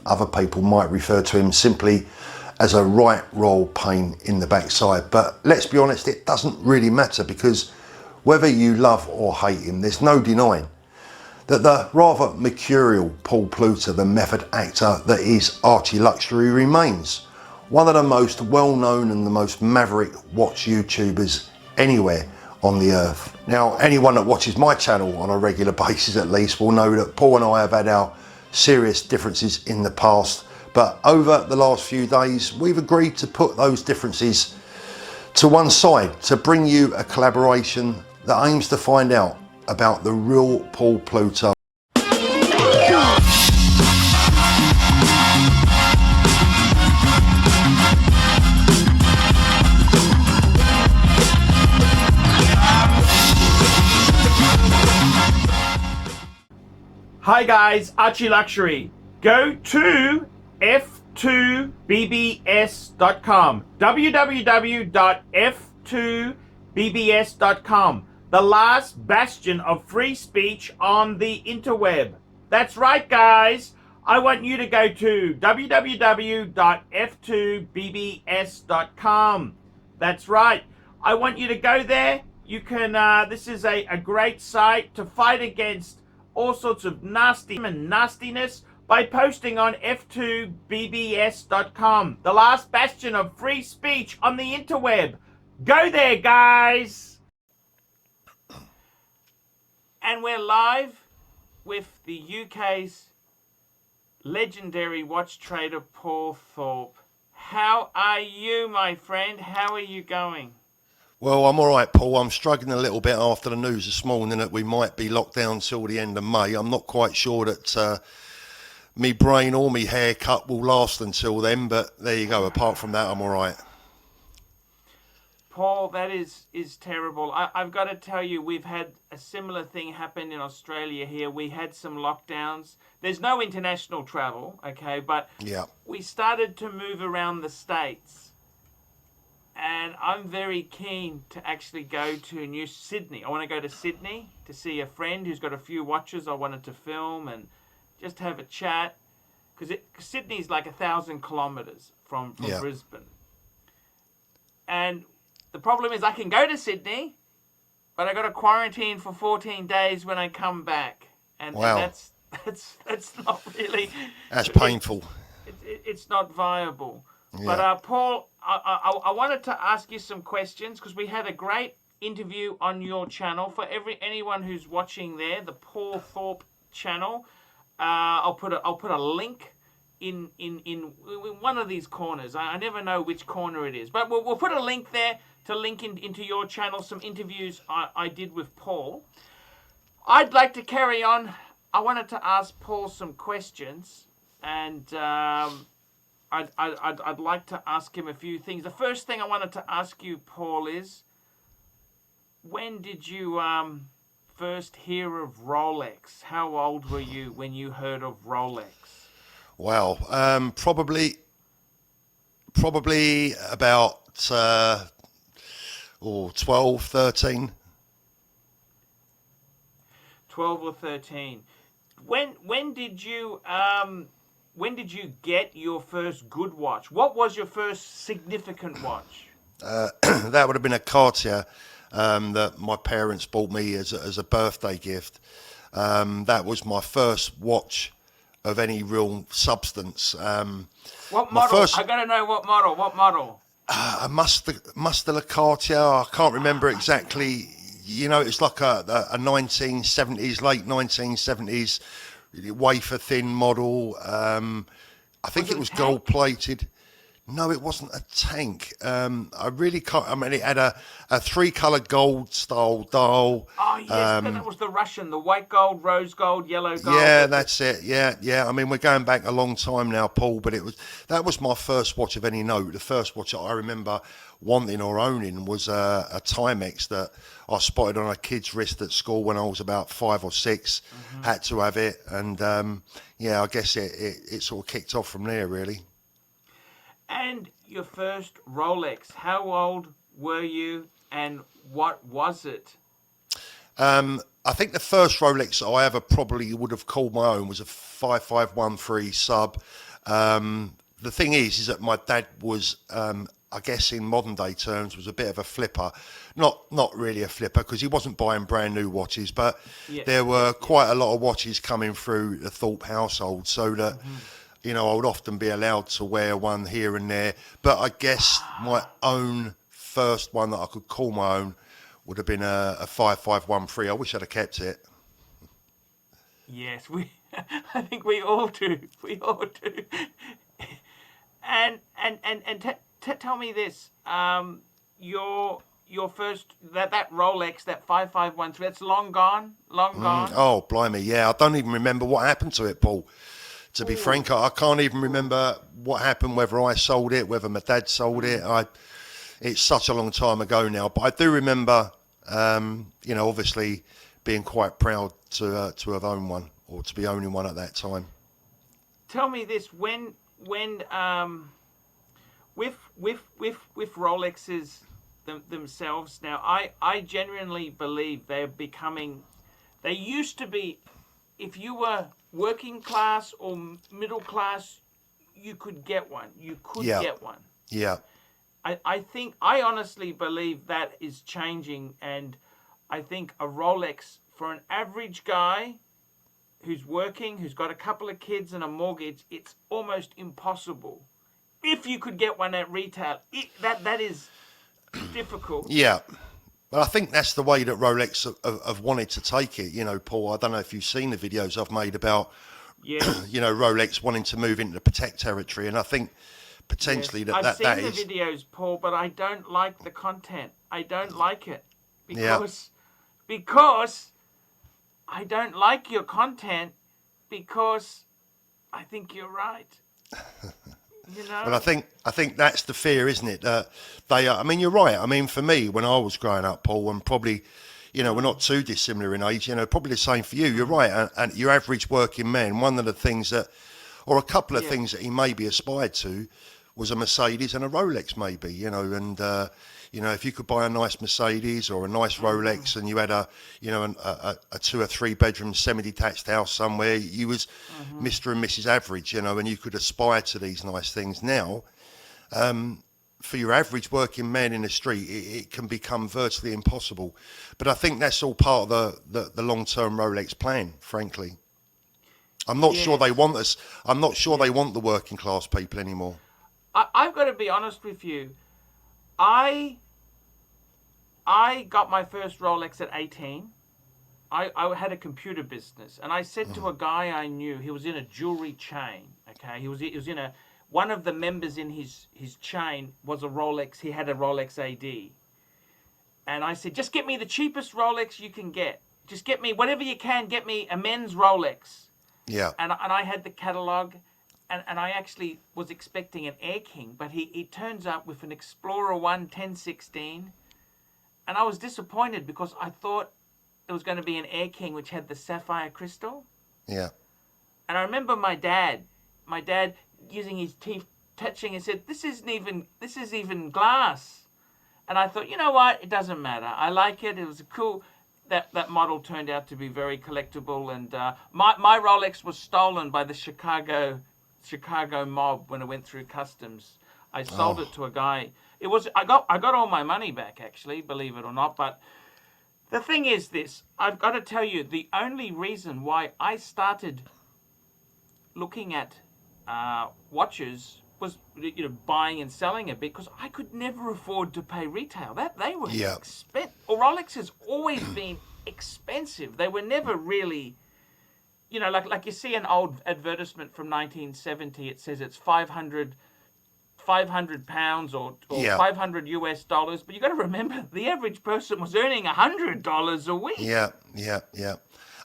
other people might refer to him simply as a right royal pain in the backside. But let's be honest, it doesn't really matter, because whether you love or hate him, there's no denying that the rather mercurial Paul Pluta, the method actor that is ArchieLuxury, remains one of the most well-known and the most maverick watch YouTubers anywhere on the earth. Now, anyone that watches my channel on a regular basis at least will know that Paul and I have had our serious differences in the past, but over the last few days we've agreed to put those differences to one side to bring you a collaboration that aims to find out about the real Paul Pluta. Hi guys, ArchieLuxury. Go to f2bbs.com, www.f2bbs.com, the last bastion of free speech on the interweb. That's right guys, I want you to go to www.f2bbs.com. That's right, I want you to go there. You can, this is a great site to fight against all sorts of nastiness by posting on f2bbs.com, the last bastion of free speech on the interweb. Go there, guys! And we're live with the UK's legendary watch trader, Paul Thorpe. How are you, my friend? How are you going? Well, I'm all right, Paul. I'm struggling a little bit after the news this morning that we might be locked down till the end of May. I'm not quite sure that me brain or me haircut will last until then, but there you go. Apart from that, I'm all right. Paul, that is terrible. I've got to tell you, we've had a similar thing happen in Australia here. We had some lockdowns. There's no international travel, okay, but yeah, we started to move around the States. And I'm very keen to actually go to New Sydney. I want to go to Sydney to see a friend who's got a few watches I wanted to film and just have a chat. Because Sydney's like 1,000 kilometres from yeah. Brisbane. And the problem is I can go to Sydney, but I got to quarantine for 14 days when I come back. And, wow. and that's not really... That's painful. It's not viable. Yeah. But Paul, I wanted to ask you some questions because we had a great interview on your channel. For anyone who's watching there, the Paul Thorpe channel, I'll put a link in one of these corners. I never know which corner it is, but we'll put a link there to link into your channel. Some interviews I did with Paul. I'd like to carry on. I wanted to ask Paul some questions, and I'd like to ask him a few things. The first thing I wanted to ask you, Paul, is when did you first hear of Rolex? How old were you when you heard of Rolex? Wow, probably about 12, 13. 12 or 13. When did you get your first good watch? What was your first significant watch? That would have been a Cartier that my parents bought me as a birthday gift. That was my first watch of any real substance. What model? I got to know what model. What model? A Muster Cartier. I can't remember exactly. You know, it's like a 1970s, late 1970s wafer thin model. I think it was gold plated. No, it wasn't a tank. I really can't. I mean, it had a 3-color gold style dial. Oh yes, that was the Russian, the white gold, rose gold, yellow gold. Yeah, that's it. Yeah. I mean, we're going back a long time now, Paul. But that was my first watch of any note. The first watch that I remember wanting or owning was a Timex that I spotted on a kid's wrist at school when I was about 5 or 6. Mm-hmm. Had to have it, and I guess it sort of kicked off from there, really. And your first Rolex, how old were you and what was it? I think the first Rolex I ever probably would have called my own was a 5513 sub. The thing is that my dad was, I guess in modern day terms, was a bit of a flipper. Not really a flipper, because he wasn't buying brand new watches, but there were quite a lot of watches coming through the Thorpe household, so that, you know, I would often be allowed to wear one here and there. But I guess my own first one that I could call my own would have been a 5513. I wish I'd have kept it. Yes, I think we all do. We all do. And tell me this. Your first that Rolex, that 5513, that's long gone. Long gone. Oh, blimey, yeah. I don't even remember what happened to it, Paul. To be frank, I can't even remember what happened, whether I sold it, whether my dad sold it. It's such a long time ago now, but I do remember, you know, obviously being quite proud to have owned one, or to be owning one at that time. Tell me this: when with Rolexes themselves now, I genuinely believe they're becoming. They used to be, if you were working class or middle class, you could get one. You could get one. Yeah. I honestly believe that is changing, and I think a Rolex for an average guy who's working, who's got a couple of kids and a mortgage, it's almost impossible. If you could get one at retail, that is difficult. Yeah. But I think that's the way that Rolex have wanted to take it. You know, Paul, I don't know if you've seen the videos I've made about, you know, Rolex wanting to move into the Protect territory. And I think potentially I've seen the videos, Paul, but I don't like the content. I don't like it because I don't like your content, because I think you're right. You know? But I think that's the fear, isn't it? They are. I mean, you're right. I mean, for me, when I was growing up, Paul, and probably, you know, we're not too dissimilar in age. You know, probably the same for you. You're right. And your average working man, one of the things that, or a couple of things that he maybe aspired to, was a Mercedes and a Rolex, maybe. You know, and you know, if you could buy a nice Mercedes or a nice Rolex, and you had a 2 or 3 bedroom semi-detached house somewhere, you was Mr. and Mrs. Average, you know, and you could aspire to these nice things. Now, for your average working man in the street, it can become virtually impossible. But I think that's all part of the long-term Rolex plan, frankly. I'm not sure they want us. I'm not sure they want the working class people anymore. I've got to be honest with you. I got my first Rolex at 18. I had a computer business, and I said to a guy I knew, he was in a jewelry chain. Okay, he was in a, one of the members in his chain was a Rolex. He had a Rolex AD, and I said, just get me the cheapest Rolex you can get. Just get me whatever you can. Get me a men's Rolex. Yeah. And I had the catalog. And I actually was expecting an Air King, but he turns up with an Explorer 1 1016. And I was disappointed, because I thought there was going to be an Air King which had the sapphire crystal. Yeah. And I remember my dad using his teeth, touching, and said, this is even glass. And I thought, you know what? It doesn't matter. I like it. It was a cool. That model turned out to be very collectible. And my Rolex was stolen by the Chicago mob when it went through customs. I sold it to a guy. I got all my money back, actually, believe it or not. But the thing is this, I've got to tell you, the only reason why I started looking at watches was, you know, buying and selling a bit, because I could never afford to pay retail. They were expensive. Rolex has always been expensive. They were never really. You know, like you see an old advertisement from 1970, it says it's 500 pounds or $500, but you got to remember, the average person was earning $100 a week. Yeah.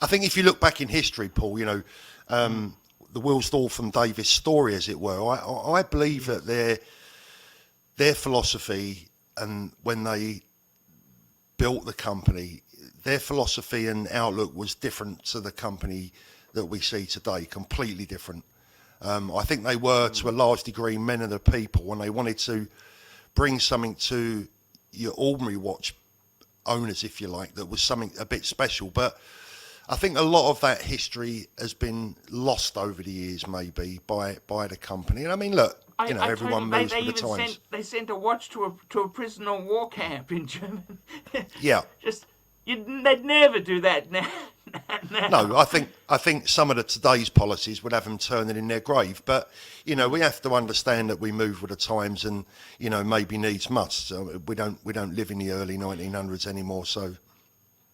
I think if you look back in history, Paul, you know, the Wilsdorf and Davis story, as it were, I believe that their philosophy, and when they built the company, their philosophy and outlook was different to the company that we see today, completely different. I think they were, to a large degree, men of the people, and they wanted to bring something to your ordinary watch owners, if you like, that was something a bit special. But I think a lot of that history has been lost over the years, maybe by the company. And I mean, look, I everyone totally, moves they with the even times. sent a watch to a prisoner of war camp in Germany. Yeah. Just they'd never do that now. No, now. I think some of the today's policies would have them turning in their grave. But Mm. we have to understand that we move with the times, and maybe needs must. So we don't live in the early 1900s anymore. So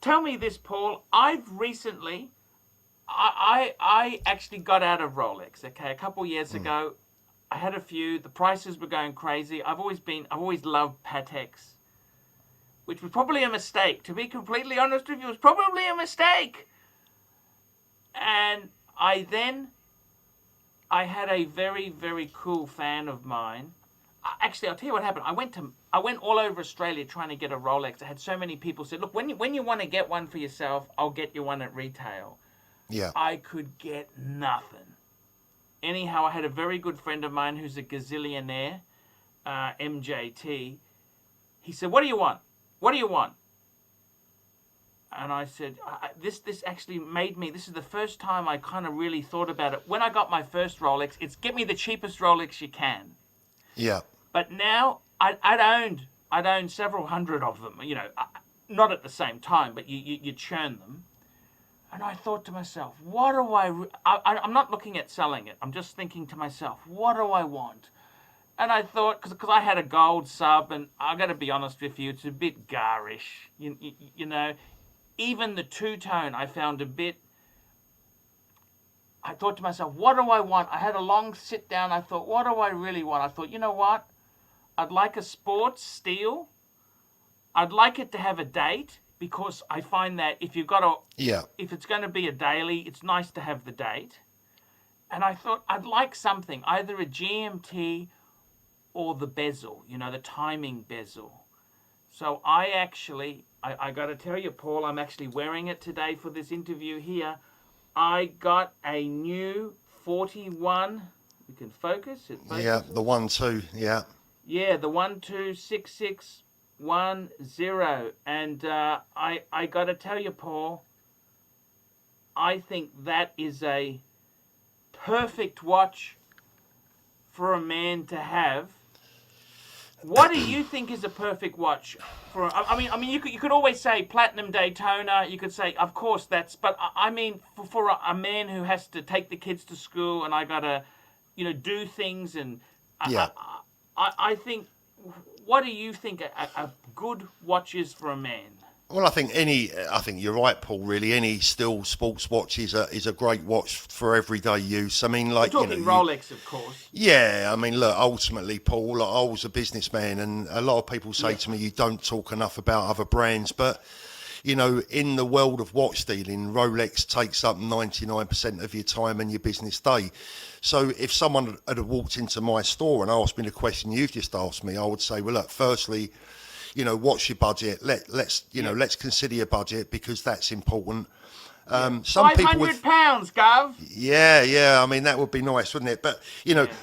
Tell me this, Paul. I've recently, I actually got out of Rolex. Okay, a couple of years ago, I had a few. The prices were going crazy. I've always loved Pateks, which was probably a mistake. To be completely honest with you, it was probably a mistake. And I had a very, very cool fan of mine. Actually, I'll tell you what happened. I went all over Australia trying to get a Rolex. I had so many people say, "Look, when you want to get one for yourself, I'll get you one at retail." yeah, I could get nothing. Anyhow, I had a very good friend of mine who's a gazillionaire, MJT. He said, "What do you want? What do you want?" And I said, this actually made me, this is the first time I kind of really thought about it. When I got my first Rolex, it's get me the cheapest Rolex you can. yeah, But now I'd owned several hundred of them, not at the same time, but you churn them. And I thought to myself, what do I'm not looking at selling it. I'm just thinking to myself, what do I want? And I thought, because I had a gold sub, and I got to be honest with you, it's a bit garish. You know, even the two-tone I found a bit. I thought to myself, what do I want? I had a long sit down. I thought, what do I really want? I thought, you know what? I'd like a sports steel. I'd like it to have a date, because I find that if yeah, if it's going to be a daily, it's nice to have the date. And I thought I'd like something, either a GMT or the bezel, the timing bezel. So I got to tell you, Paul, I'm actually wearing it today for this interview here. I got a new 41. We can focus it. yeah. The 1-2, yeah, Yeah, the 126610. And I got to tell you, Paul, I think that is a perfect watch for a man to have. What do you think is a perfect watch for? I mean, you could always say platinum Daytona. You could say, of course, but I mean, for a man who has to take the kids to school, and I gotta, do things, and yeah. I think. What do you think a good watch is for a man? Well, I think you're right, Paul. Really, any still sports watch is a great watch for everyday use. I mean, We're talking Rolex, of course. yeah. I mean, look, ultimately, Paul, like, I was a businessman, and a lot of people say to me, you don't talk enough about other brands, but in the world of watch dealing, Rolex takes up 99% of your time and your business day. So if someone had walked into my store and asked me the question you've just asked me, I would say, well, look, firstly, what's your budget? Let's consider your budget, because that's important. Some people with £500, Gov. yeah. I mean, that would be nice, wouldn't it? But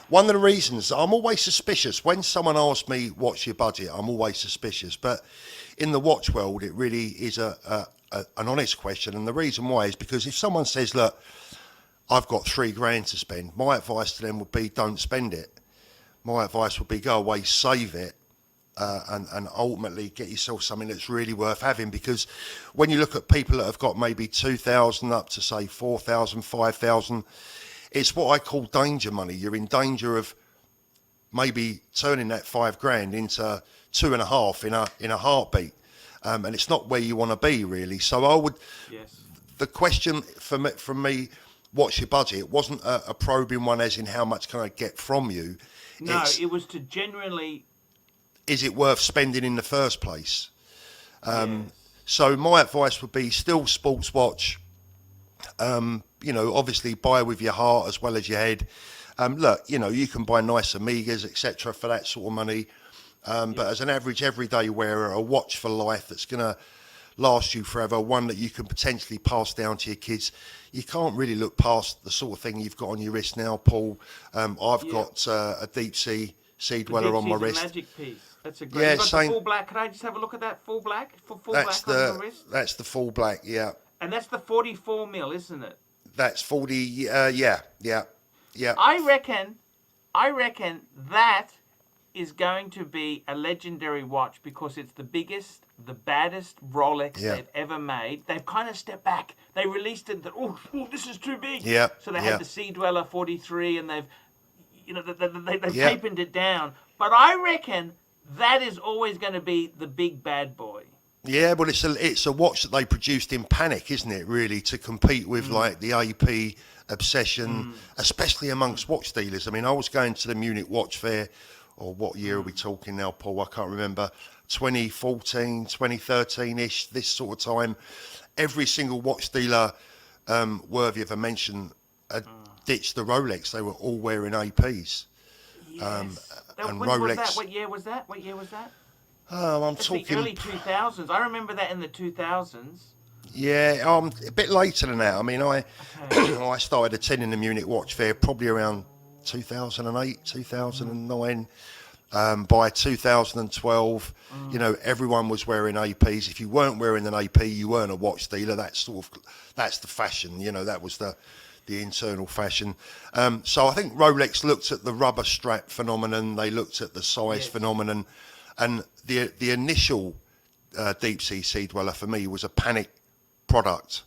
one of the reasons I'm always suspicious when someone asks me what's your budget, I'm always suspicious. But in the watch world, it really is an honest question, and the reason why is because if someone says, "Look, I've got £3,000 to spend," my advice to them would be, don't spend it. My advice would be, go away, save it. And ultimately get yourself something that's really worth having, because when you look at people that have got maybe 2,000 up to say 4,000, 5,000, it's what I call danger money. You're in danger of maybe turning that £5,000 into 2.5 in a heartbeat, and it's not where you want to be, really. So I would. Yes. The question from me, what's your budget? It wasn't a probing one, as in how much can I get from you. No, it was to genuinely. Is it worth spending in the first place? Yes. So my advice would be still sports watch. Obviously buy with your heart as well as your head. Look, you can buy nice Amigas, etc. for that sort of money. But as an average everyday wearer, a watch for life that's going to last you forever, one that you can potentially pass down to your kids. You can't really look past the sort of thing you've got on your wrist now, Paul. I've got a deep sea dweller on my wrist. A magic piece. That's a great. Yeah, you got same. The full black. Can I just have a look at that full black? Full That's black on your wrist. That's the full black. Yeah. And that's the 44 mil, isn't it? That's 40. Yeah. I reckon that is going to be a legendary watch because it's the biggest, the baddest Rolex Yeah. they've ever made. They've kind of stepped back. They released it. Oh, this is too big. Yeah. So they yeah. had the Sea Dweller 43, and they've Yeah. tapered it down. But I reckon that is always going to be the big bad boy. Yeah, well, it's a watch that they produced in panic, isn't it? Really, to compete with like the AP obsession, especially amongst watch dealers. I mean, I was going to the Munich Watch Fair, or what year are we talking now, Paul? I can't remember. 2014, 2013-ish, this sort of time. Every single watch dealer worthy of a mention had ditched the Rolex. They were all wearing APs. Yes. And when Rolex. was that? What year was that? What year was that? Oh, I'm It's talking. the early 2000s. I remember that in the 2000s. Yeah, a bit later than that. I mean, I Okay. I started attending the Munich Watch Fair probably around 2008, 2009. By 2012, you know, everyone was wearing APs. If you weren't wearing an AP, you weren't a watch dealer. That's the fashion. You know, that was the internal fashion. So I think Rolex looked at the rubber strap phenomenon. They looked at the size Yes. phenomenon, and the initial deep sea dweller for me was a panic product.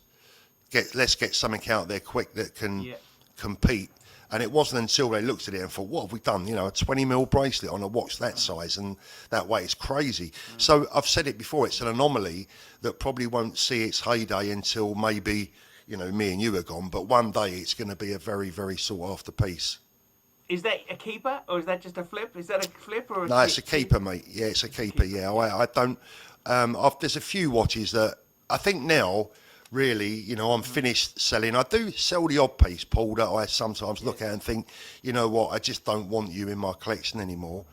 Let's get something out there quick that can compete. And it wasn't until they looked at it and thought, what have we done? You know, a 20 mil bracelet on a watch that size and that way, it's crazy. So I've said it before, it's an anomaly that probably won't see its heyday until maybe, you know, me and you are gone. But one day it's going to be a very, very sought after piece. Is that a keeper or is that just a flip? Is that a flip or a No, it's a keeper, mate. Yeah, it's a keeper. Yeah, I don't. There's a few watches that I think now, really, you know, I'm finished selling. I do sell the odd piece, Paul, that I sometimes look at and think, you know what, I just don't want you in my collection anymore.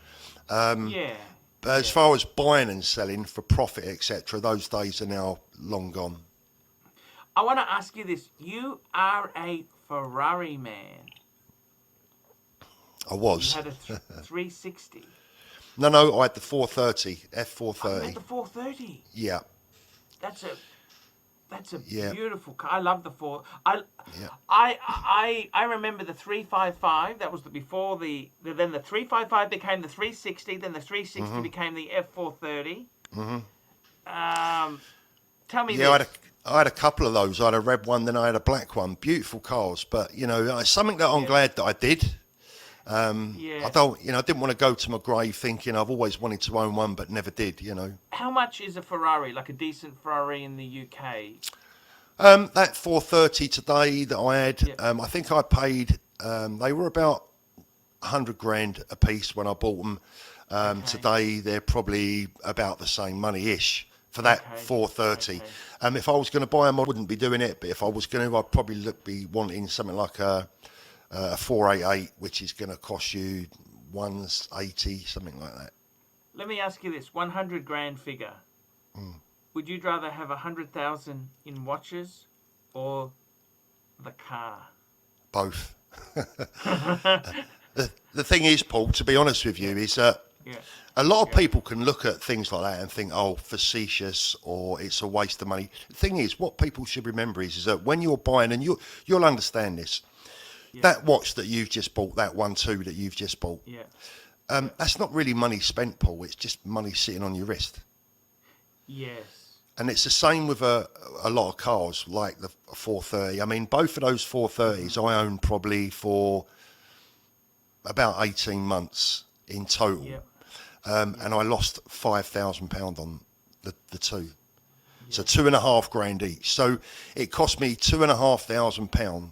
Yeah. But as far as buying and selling for profit, etc., those days are now long gone. I want to ask you this. You are a Ferrari man. I You was. had a 360. No, I had the 430, You F430. had the 430. Yeah, That's a Yeah. beautiful car. I love the four. I yeah. I remember the 355. That was before then the 355 became the 360. Then the 360 became the F430. Tell me Yeah, this. I had a couple of those. I had a red one, then I had a black one. Beautiful cars, but you know, it's something that I'm glad that I did. I don't, you know, I didn't want to go to my grave thinking I've always wanted to own one, but never did. You know. How much is a Ferrari, like a decent Ferrari in the UK? That 430 today that I had, I think I paid. They were about 100 grand a piece when I bought them. Today they're probably about the same money-ish for that 430. Okay. If I was going to buy them, I wouldn't be doing it. But if I was going to, I'd probably be wanting something like a 488, which is going to cost you 180, something like that. Let me ask you this: 100 grand figure. Would you rather have 100,000 in watches or the car? Both. The thing is, Paul, to be honest with you, is that a lot of people can look at things like that and think, oh, facetious, or it's a waste of money. The thing is, what people should remember is that when you're buying, and you'll understand this, that watch that you've just bought, that 1-2 that you've just bought, that's not really money spent, Paul. It's just money sitting on your wrist. Yes. And it's the same with a lot of cars, like the 430. I mean, both of those 430s I owned probably for about 18 months in total. And I lost £5,000 on the two. So £2,500 each. So it cost me £2,500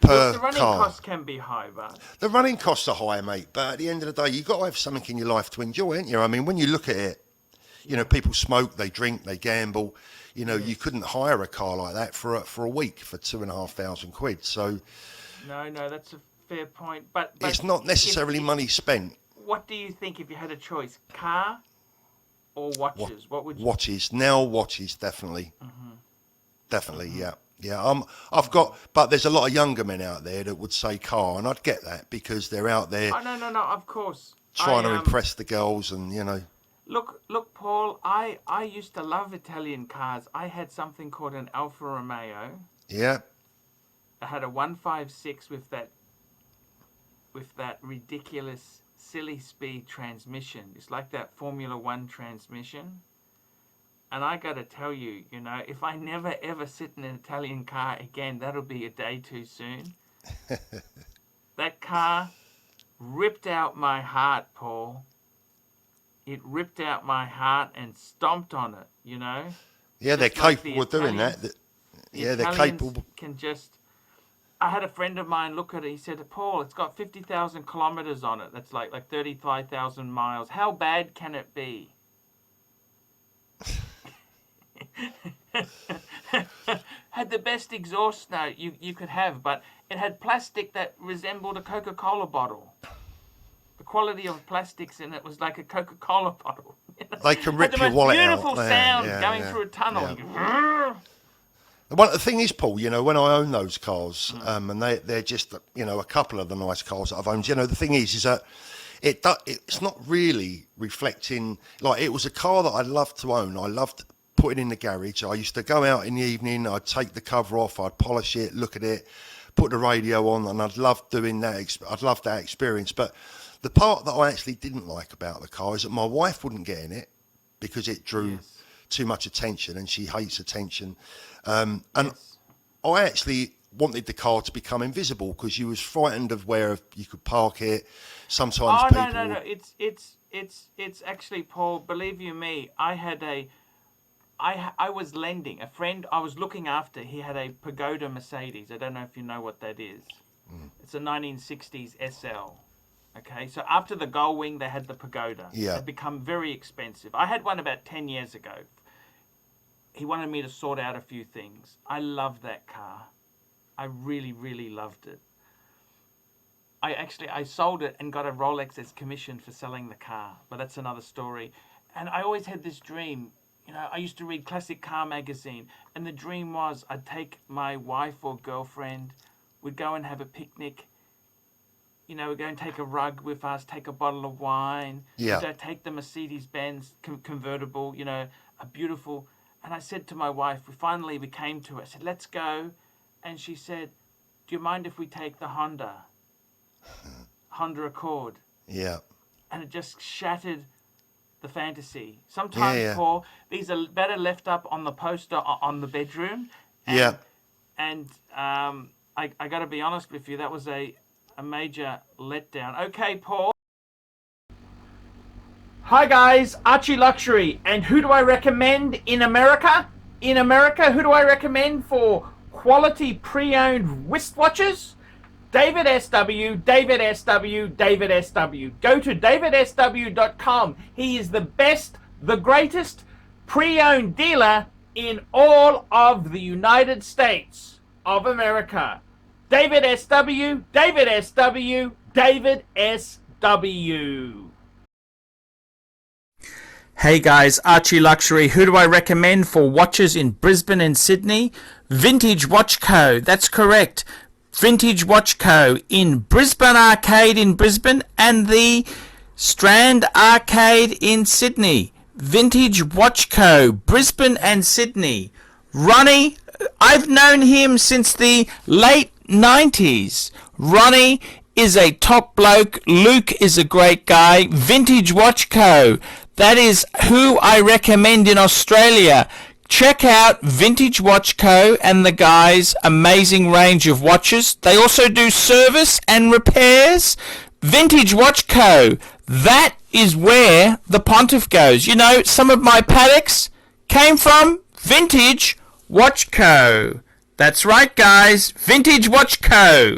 per The running car. costs can be high, but The running costs are high, mate. But at the end of the day, you've got to have something in your life to enjoy, ain't you? I mean, when you look at it, you know, people smoke, they drink, they gamble. You know, you couldn't hire a car like that for a week for £2,500. So no, that's a fair point. But it's not necessarily money spent. What do you think if you had a choice, car or watches? What would you? Watches now, watches definitely, definitely, yeah. I've got, but there's a lot of younger men out there that would say car, and I'd get that because they're out there Oh no, of course. trying to impress the girls, and you know. Look, Paul. I used to love Italian cars. I had something called an Alfa Romeo. Yeah. I had a 156 with that ridiculous, silly speed transmission. It's like that Formula One transmission. And I got to tell you, you know, if I never ever sit in an Italian car again, that'll be a day too soon. That car ripped out my heart, Paul. It ripped out my heart and stomped on it, you know. Yeah, they're capable of doing that. Yeah, they're capable. Can just. I had a friend of mine look at it. He said, "Paul, it's got 50,000 kilometers on it. That's like 35,000 miles. How bad can it be?" Had the best exhaust note you could have, but it had plastic that resembled a Coca-Cola bottle. The quality of plastics in it was like a Coca-Cola bottle. They can rip your wallet out. Beautiful sound going through a tunnel. Yeah. The thing is, Paul, you know, when I own those cars, and they're just, you know, a couple of the nice cars that I've owned, you know, the thing is that it's not really reflecting, like, it was a car that I loved to own. I loved putting in the garage. I used to go out in the evening, I'd take the cover off, I'd polish it, look at it, put the radio on, and I'd love doing that. I'd love that experience. But the part that I actually didn't like about the car is that my wife wouldn't get in it because it drew too much attention, and she hates attention. And I actually wanted the car to become invisible because you was frightened of where you could park it. Sometimes people... No. It's actually, Paul, believe you me, I was lending a friend. I was looking after. He had a Pagoda Mercedes. I don't know if you know what that is. It's a 1960s SL. Okay, so after the Gull Wing, they had the Pagoda. Yeah. It had become very expensive. I had one about 10 years ago. He wanted me to sort out a few things. I loved that car. I really, really loved it. I sold it and got a Rolex as commission for selling the car, but that's another story. And I always had this dream. You know, I used to read Classic Car magazine, and the dream was I'd take my wife or girlfriend, we'd go and have a picnic. You know, we'd go and take a rug with us, take a bottle of wine. Yeah. We'd take the Mercedes-Benz convertible, you know, a beautiful... And I said to my wife, we came to it. I said, let's go. And she said, do you mind if we take the Honda Accord? Yeah. And it just shattered the fantasy. Sometimes, Paul, these are better left up on the poster on the bedroom. And, And I got to be honest with you, that was a major letdown. Okay, Paul. Hi guys, ArchieLuxury, and who do I recommend in America? In America, who do I recommend for quality pre-owned wristwatches? David SW, David SW, David SW. Go to davidsw.com. He is the best, the greatest pre-owned dealer in all of the United States of America. David SW, David SW, David SW. Hey guys, ArchieLuxury. Who do I recommend for watches in Brisbane and Sydney? Vintage Watch Co. That's correct. Vintage Watch Co. in Brisbane Arcade in Brisbane and the Strand Arcade in Sydney. Vintage Watch Co. Brisbane and Sydney. Ronnie, I've known him since the late 90s. Ronnie is a top bloke. Luke is a great guy. Vintage Watch Co. That is who I recommend in Australia. Check out Vintage Watch Co. and the guys' amazing range of watches. They also do service and repairs. Vintage Watch Co. That is where the Pontiff goes. You know, some of my Patek's came from Vintage Watch Co. That's right, guys. Vintage Watch Co.